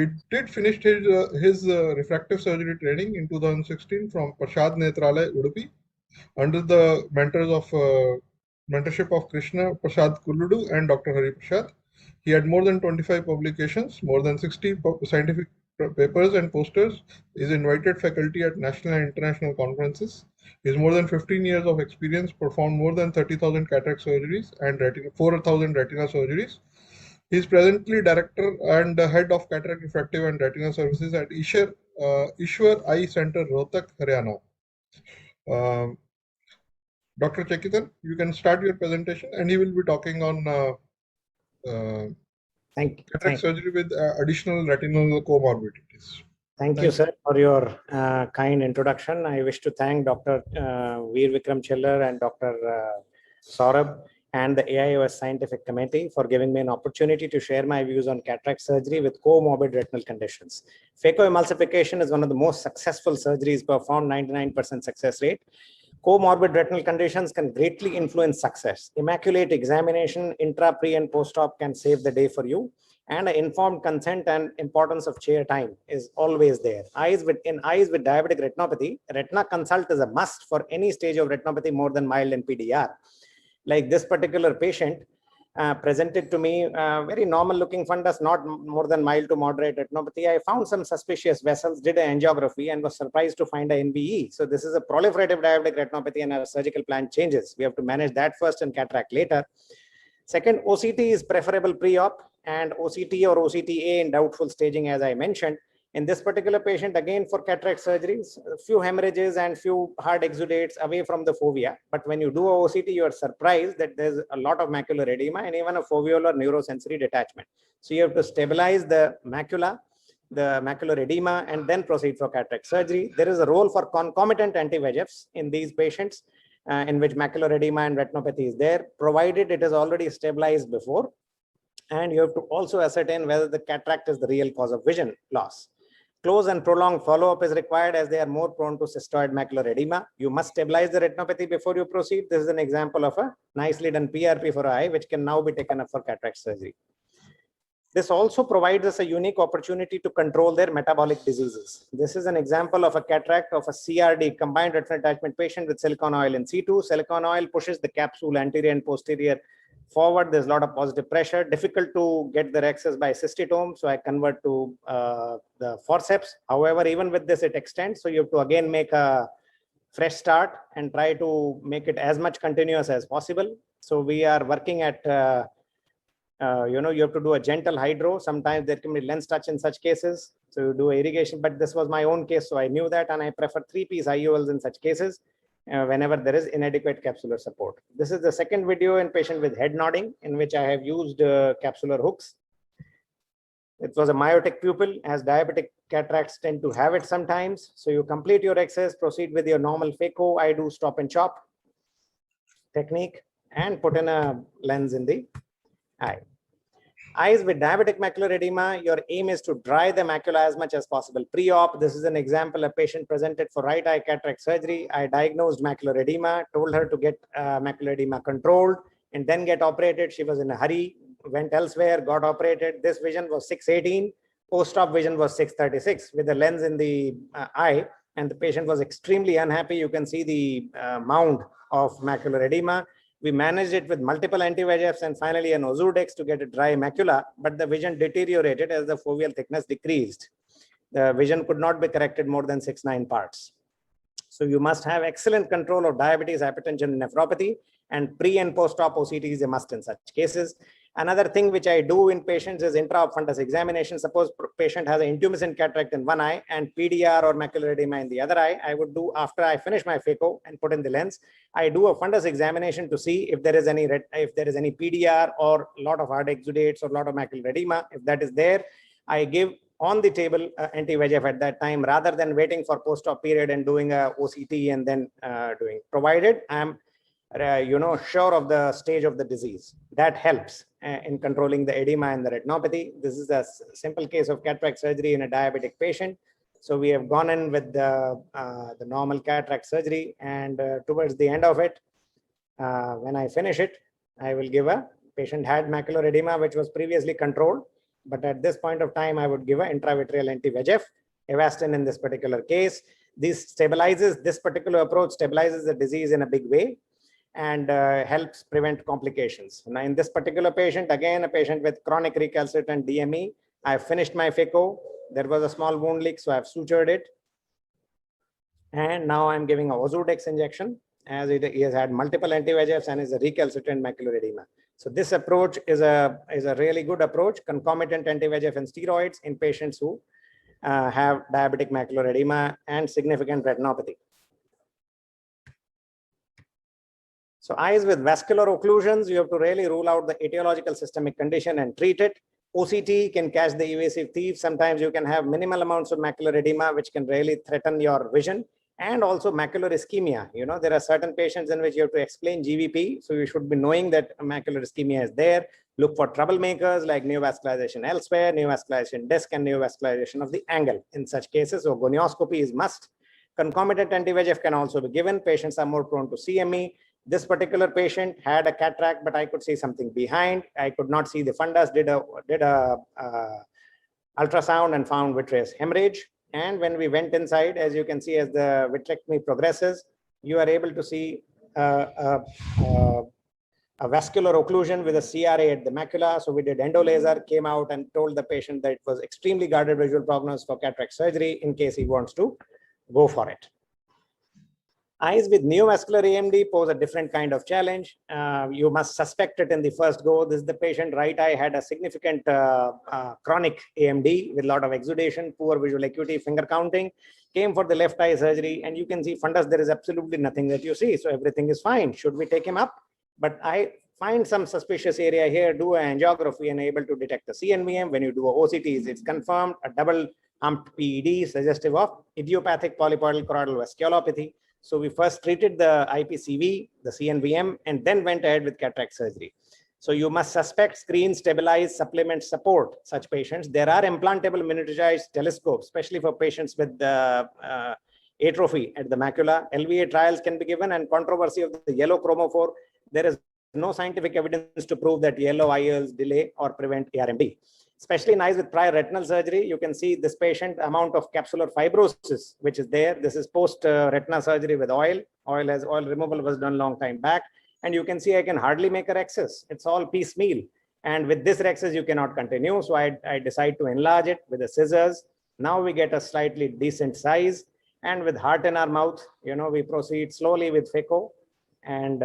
He did finish his refractive surgery training in 2016 from Prasad Netralaya, Udupi, under the mentorship of Krishna Prasad Kulludu and Dr. Hari Prasad. He had more than 25 publications, more than 60 scientific papers and posters. He is invited faculty at national and international conferences. He has more than 15 years of experience, performed more than 30,000 cataract surgeries and 4,000 retina surgeries. He is presently director and head of cataract, refractive and retina services at Ishwar Eye Center, Rohtak, Haryana. Dr. Chekitaan, you can start your presentation, and he will be talking on cataract surgery with additional retinal comorbidities. Thank you, sir, for your kind introduction. I wish to thank Dr. Veer Vikram Chillar and Dr. Saurabh and the AIOS Scientific Committee for giving me an opportunity to share my views on cataract surgery with comorbid retinal conditions. Phacoemulsification is one of the most successful surgeries performed, 99% success rate. Comorbid retinal conditions can greatly influence success. Immaculate examination, intra, pre, and post-op can save the day for you. And an informed consent and importance of chair time is always there. In eyes with diabetic retinopathy, retina consult is a must for any stage of retinopathy more than mild and PDR. Like this particular patient presented to me, very normal looking fundus, not more than mild to moderate retinopathy. I found some suspicious vessels, did an angiography, and was surprised to find a NBE. So this is a proliferative diabetic retinopathy, and our surgical plan changes. We have to manage that first and cataract later. Second, OCT is preferable pre-op, and OCT or OCTA in doubtful staging, as I mentioned. In this particular patient, again for cataract surgeries, a few hemorrhages and few hard exudates away from the fovea. But when you do a OCT, you are surprised that there's a lot of macular edema and even a foveolar neurosensory detachment. So you have to stabilize the macula, the macular edema, and then proceed for cataract surgery. There is a role for concomitant anti-VEGFs in these patients in which macular edema and retinopathy is there, provided it is already stabilized before. And you have to also ascertain whether the cataract is the real cause of vision loss. Close and prolonged follow-up is required as they are more prone to cystoid macular edema. You must stabilize the retinopathy before you proceed. This is an example of a nicely done PRP for an eye, which can now be taken up for cataract surgery. This also provides us a unique opportunity to control their metabolic diseases. This is an example of a cataract of a CRD, combined retinal detachment patient with silicone oil in situ. Silicone oil pushes the capsule anterior and posterior forward. There's a lot of positive pressure, difficult to get the access by cystitome, so I convert to the forceps. However, even with this, it extends, so you have to again make a fresh start and try to make it as much continuous as possible. So we are working at you have to do a gentle hydro. Sometimes there can be lens touch in such cases, so you do irrigation, but this was my own case, so I knew that, and I prefer 3-piece IOLs in such cases whenever there is inadequate capsular support. This is the second video in patient with head nodding, in which I have used capsular hooks. It was a myotic pupil, as diabetic cataracts tend to have it sometimes. So you complete your excess, proceed with your normal phaco. I do stop and chop technique and put in a lens in the eye. Eyes with diabetic macular edema, your aim is to dry the macula as much as possible. Pre-op, this is an example, a patient presented for right eye cataract surgery. I diagnosed macular edema, told her to get macular edema controlled and then get operated. She was in a hurry, went elsewhere, got operated. This vision was 618, post-op vision was 636 with a lens in the eye, and the patient was extremely unhappy. You can see the mound of macular edema. We managed it with multiple anti-VEGFs and finally an Ozurdex to get a dry macula, but the vision deteriorated as the foveal thickness decreased. The vision could not be corrected more than 6-9 parts. So you must have excellent control of diabetes, hypertension, nephropathy, and pre and post-op OCT is a must in such cases. Another thing which I do in patients is intra-op fundus examination. Suppose patient has an intumescent cataract in one eye and PDR or macular edema in the other eye. I would do, after I finish my phaco and put in the lens, I do a fundus examination to see if there is any PDR or a lot of hard exudates or a lot of macular edema. If that is there, I give on the table anti-VEGF at that time rather than waiting for post-op period and doing a OCT and then doing. Provided I am sure of the stage of the disease. That helps in controlling the edema and the retinopathy. This is a simple case of cataract surgery in a diabetic patient. So we have gone in with the normal cataract surgery, and towards the end of it, when I finish it, I will give a patient had macular edema which was previously controlled. But at this point of time, I would give an intravitreal anti-VEGF, Avastin in this particular case. This particular approach stabilizes the disease in a big way and helps prevent complications. Now, in this particular patient, again, a patient with chronic recalcitrant DME, I finished my phaco. There was a small wound leak, so I've sutured it. And now I'm giving a Ozurdex injection, as he has had multiple anti-VEGFs and is a recalcitrant macular edema. So this approach is a really good approach, concomitant anti-VEGF and steroids in patients who have diabetic macular edema and significant retinopathy. So eyes with vascular occlusions, you have to really rule out the etiological systemic condition and treat it. OCT can catch the evasive thief. Sometimes you can have minimal amounts of macular edema, which can really threaten your vision, and also macular ischemia. You know, there are certain patients in which you have to explain GVP. So you should be knowing that macular ischemia is there. Look for troublemakers like neovascularization elsewhere, neovascularization disc, and neovascularization of the angle. In such cases, so gonioscopy is must. Concomitant anti-VEGF can also be given. Patients are more prone to CME. This particular patient had a cataract, but I could see something behind. I could not see the fundus, did a ultrasound and found vitreous hemorrhage. And when we went inside, as you can see, as the vitrectomy progresses, you are able to see a vascular occlusion with a CRA at the macula. So we did endolaser, came out and told the patient that it was extremely guarded visual prognosis for cataract surgery in case he wants to go for it. Eyes with neovascular AMD pose a different kind of challenge. You must suspect it in the first go. This is the patient, right eye had a significant chronic AMD with a lot of exudation, poor visual acuity, finger counting, came for the left eye surgery, and you can see fundus, there is absolutely nothing that you see. So everything is fine. Should we take him up? But I find some suspicious area here, do an angiography and able to detect the CNVM. When you do a OCT, it's confirmed, a double humped PED suggestive of idiopathic polypoidal choroidal vasculopathy. So we first treated the IPCV, the CNVM, and then went ahead with cataract surgery. So you must suspect, screen, stabilize, supplement, support such patients. There are implantable miniaturized telescopes, especially for patients with atrophy at the macula. LVA trials can be given, and controversy of the yellow chromophore. There is no scientific evidence to prove that yellow IOLs delay or prevent ARMD. Especially in eyes with prior retinal surgery, you can see this patient amount of capsular fibrosis, which is there. This is post retina surgery with oil. Oil removal was done long time back. And you can see I can hardly make a rhexis. It's all piecemeal. And with this rhexis, you cannot continue. So I decide to enlarge it with the scissors. Now we get a slightly decent size. And with heart in our mouth, you know, we proceed slowly with phaco. And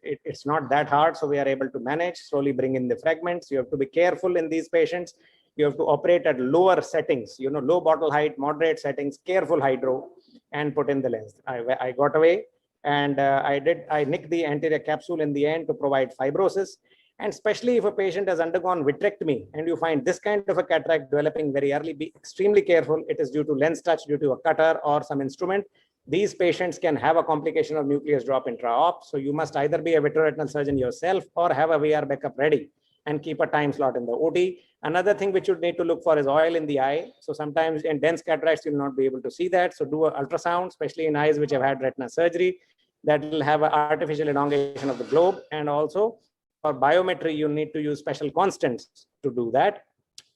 it's not that hard, so we are able to manage, slowly bring in the fragments. You have to be careful in these patients. You have to operate at lower settings, you know, low bottle height, moderate settings, careful hydro, and put in the lens. I got away, and I nicked the anterior capsule in the end to provide fibrosis. And especially if a patient has undergone vitrectomy and you find this kind of a cataract developing very early, be extremely careful. It is due to lens touch, due to a cutter or some instrument. These patients can have a complication of nucleus drop intra-op. So you must either be a vitreoretinal surgeon yourself or have a VR backup ready and keep a time slot in the OT. Another thing which you need to look for is oil in the eye. So sometimes in dense cataracts, you'll not be able to see that. So do an ultrasound, especially in eyes which have had retina surgery. That will have an artificial elongation of the globe. And also for biometry, you need to use special constants to do that.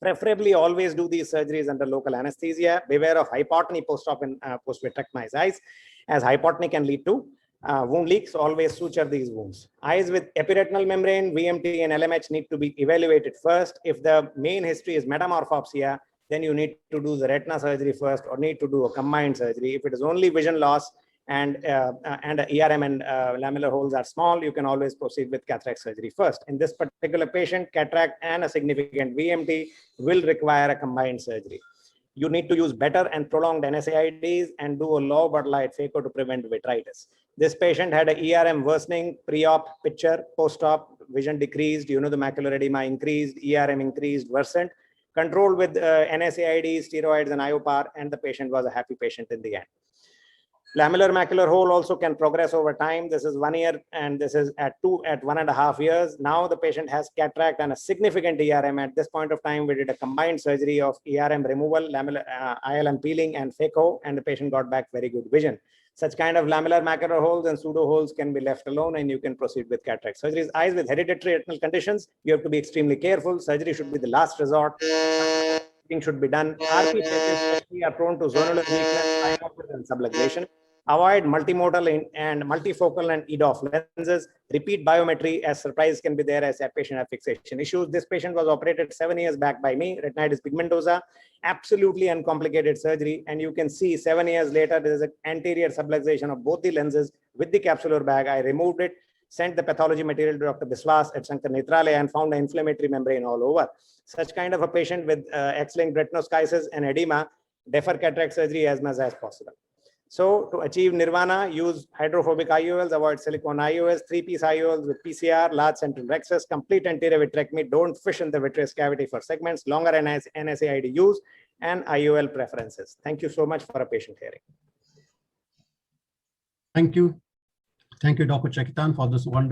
Preferably always do these surgeries under local anesthesia. Beware of hypotony post-op in post-vitrectomized eyes, as hypotony can lead to wound leaks. Always suture these wounds. Eyes with epiretinal membrane, VMT and LMH need to be evaluated first. If the main history is metamorphopsia, then you need to do the retina surgery first or need to do a combined surgery. If it is only vision loss and ERM and lamellar holes are small, you can always proceed with cataract surgery first. In this particular patient, cataract and a significant VMT will require a combined surgery. You need to use better and prolonged NSAIDs and do a low bottle height phaco to prevent vitritis. This patient had an ERM worsening, pre-op picture, post-op, vision decreased, you know, the macular edema increased, ERM increased, worsened, controlled with NSAIDs, steroids and IOPAR, and the patient was a happy patient in the end. Lamellar macular hole also can progress over time. This is 1 year and this is at 1.5 years. Now the patient has cataract and a significant ERM. At this point of time, we did a combined surgery of ERM removal, lamellar ILM peeling and phaco, and the patient got back very good vision. Such kind of lamellar macular holes and pseudo holes can be left alone and you can proceed with cataract surgeries. Eyes with hereditary retinal conditions, you have to be extremely careful. Surgery should be the last resort. Should be done. RP patients are prone to zonal weakness, and subluxation. Avoid multimodal and multifocal and EDOF lenses. Repeat biometry, as surprise can be there as a patient have fixation issues. This patient was operated 7 years back by me, retinitis pigmentosa, absolutely uncomplicated surgery. And you can see 7 years later, there is an anterior subluxation of both the lenses with the capsular bag. I removed it, sent the pathology material to Dr. Biswas at Shankar Netralaya and found an inflammatory membrane all over. Such kind of a patient with X-linked retinoschisis and edema, defer cataract surgery as much as possible. So to achieve nirvana, use hydrophobic IOLs, avoid silicone IOLs, 3-piece IOLs with PCR, large central rexus, complete anterior vitrectomy, don't fish in the vitreous cavity for segments, longer NSAID use, and IOL preferences. Thank you so much for a patient hearing. Thank you. Thank you, Dr. Chekitaan, for this wonderful